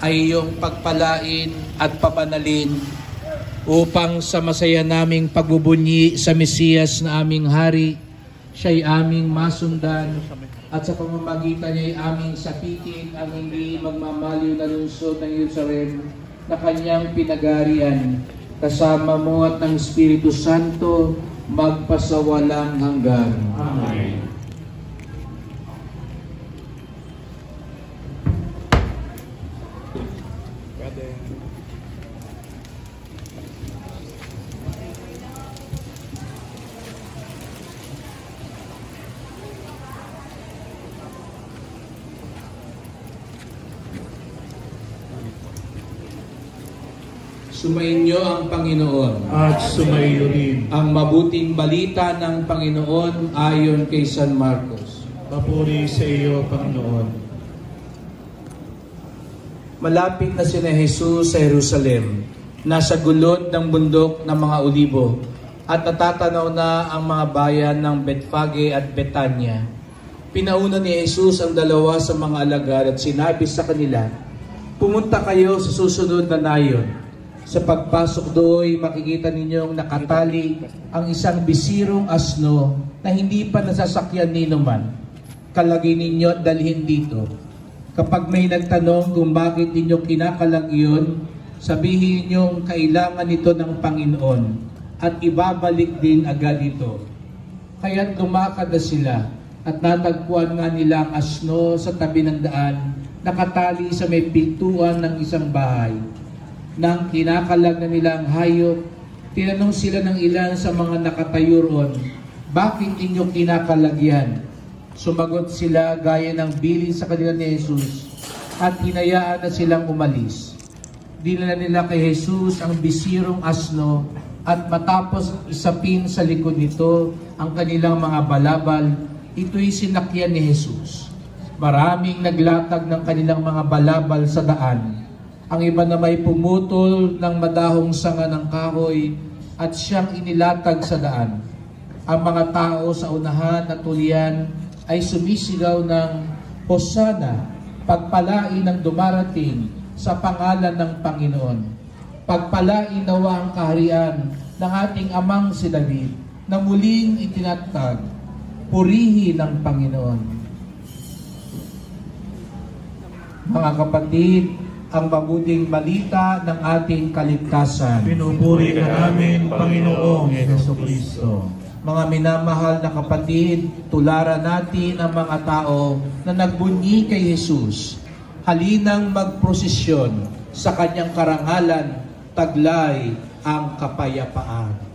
ay iyong pagpalain at pabanalin upang sa masaya naming pagbubunyi sa Mesiyas na aming hari, siya'y aming masundan at sa pamamagitan niya'y aming sapitin ang hindi magmamaliw na lungsod ng Jerusalem na kanyang pinagarian, kasama mo at ng Espiritu Santo magpasawalang hanggan. Amen. Sumainyo ang Panginoon. At sumaiyo rin. Ang mabuting balita ng Panginoon ayon kay San Marcos. Papuri sa iyo, Panginoon. Malapit na sina Jesus sa Jerusalem, nasa gulod ng bundok ng mga Olibo, at natatanaw na ang mga bayan ng Betfage at Betania. Pinauna ni Jesus ang dalawa sa mga alagad at sinabi sa kanila, "Pumunta kayo sa susunod na nayon. Sa pagpasok do'y makikita ninyong nakatali ang isang bisirong asno na hindi pa nasasakyan ni numan. Kalagay ninyo at dalhin dito. Kapag may nagtanong kung bakit ninyo kinakalag iyon, sabihin ninyong kailangan nito ng Panginoon at ibabalik din agad ito." Kaya't lumakad na sila at natagpuan nga nila ang asno sa tabi ng daan, nakatali sa may pintuan ng isang bahay. Nang kinakalag na nila ang hayop, tinanong sila ng ilan sa mga nakatayo roon, "Bakit inyo kinakalag yan?" Sumagot sila gaya ng bilin sa kanila ni Jesus at hinayaan na silang umalis. Dinala nila kay Jesus ang bisirong asno at matapos isapin sa likod nito ang kanilang mga balabal, ito'y sinakyan ni Jesus. Maraming naglatag ng kanilang mga balabal sa daan. Ang iba na may pumutol ng madahong sanga ng kahoy at siyang inilatag sa daan. Ang mga tao sa unahan at tulian ay sumisigaw ng Hosana, pagpalain ang dumarating sa pangalan ng Panginoon. Pagpalain nawa ang kaharian ng ating amang si David na muling itinatag. Purihin ang Panginoon. Mga kapatid, ang mabuting balita ng ating kaligtasan. Pinupuri ka namin, Panginoong Jesucristo. Mga minamahal na kapatid, tularan natin ang mga tao na nagbunyi kay Jesus. Halinang magprosesyon sa kanyang karangalan, taglay ang kapayapaan.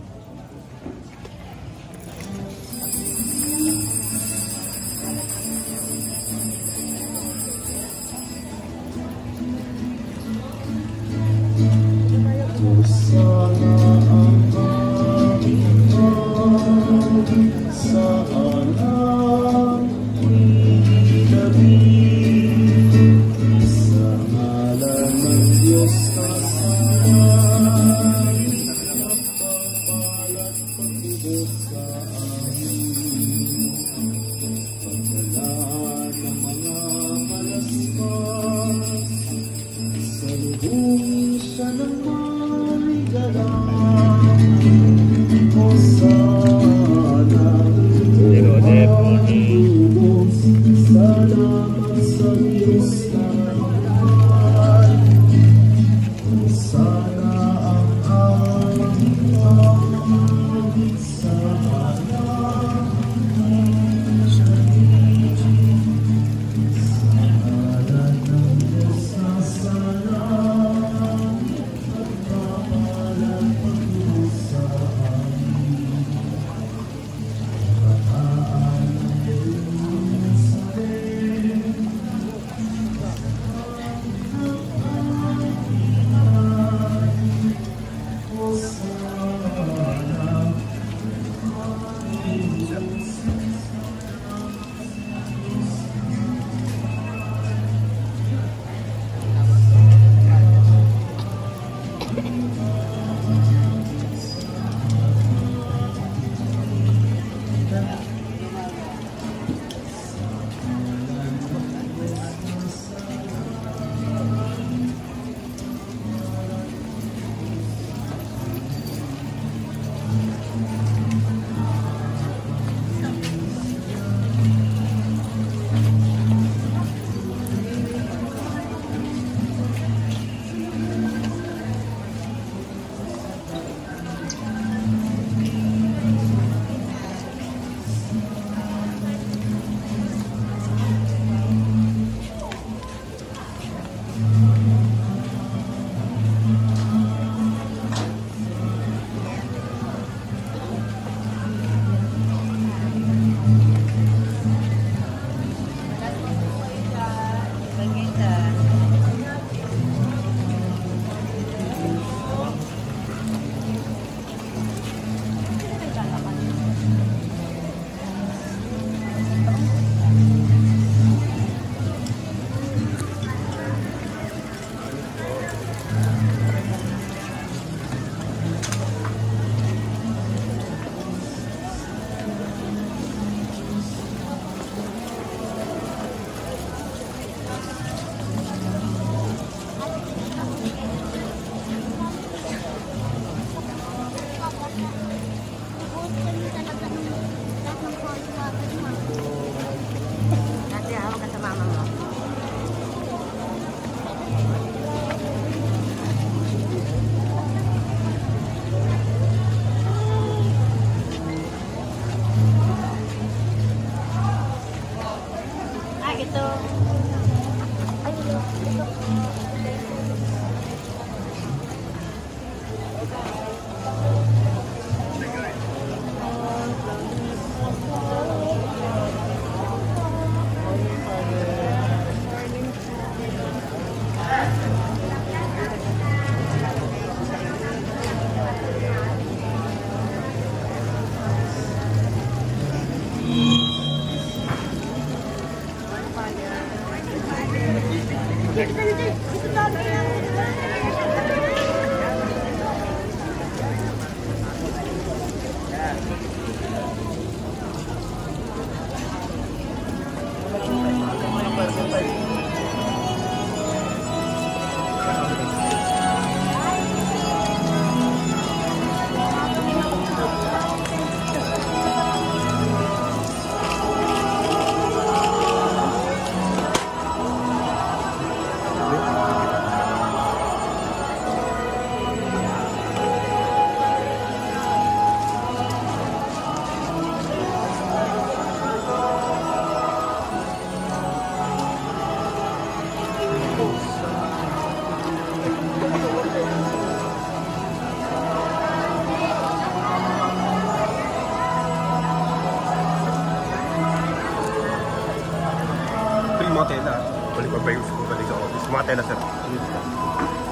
Mga tela. Balik pa ba yung balik sa office? Mga tela, sir.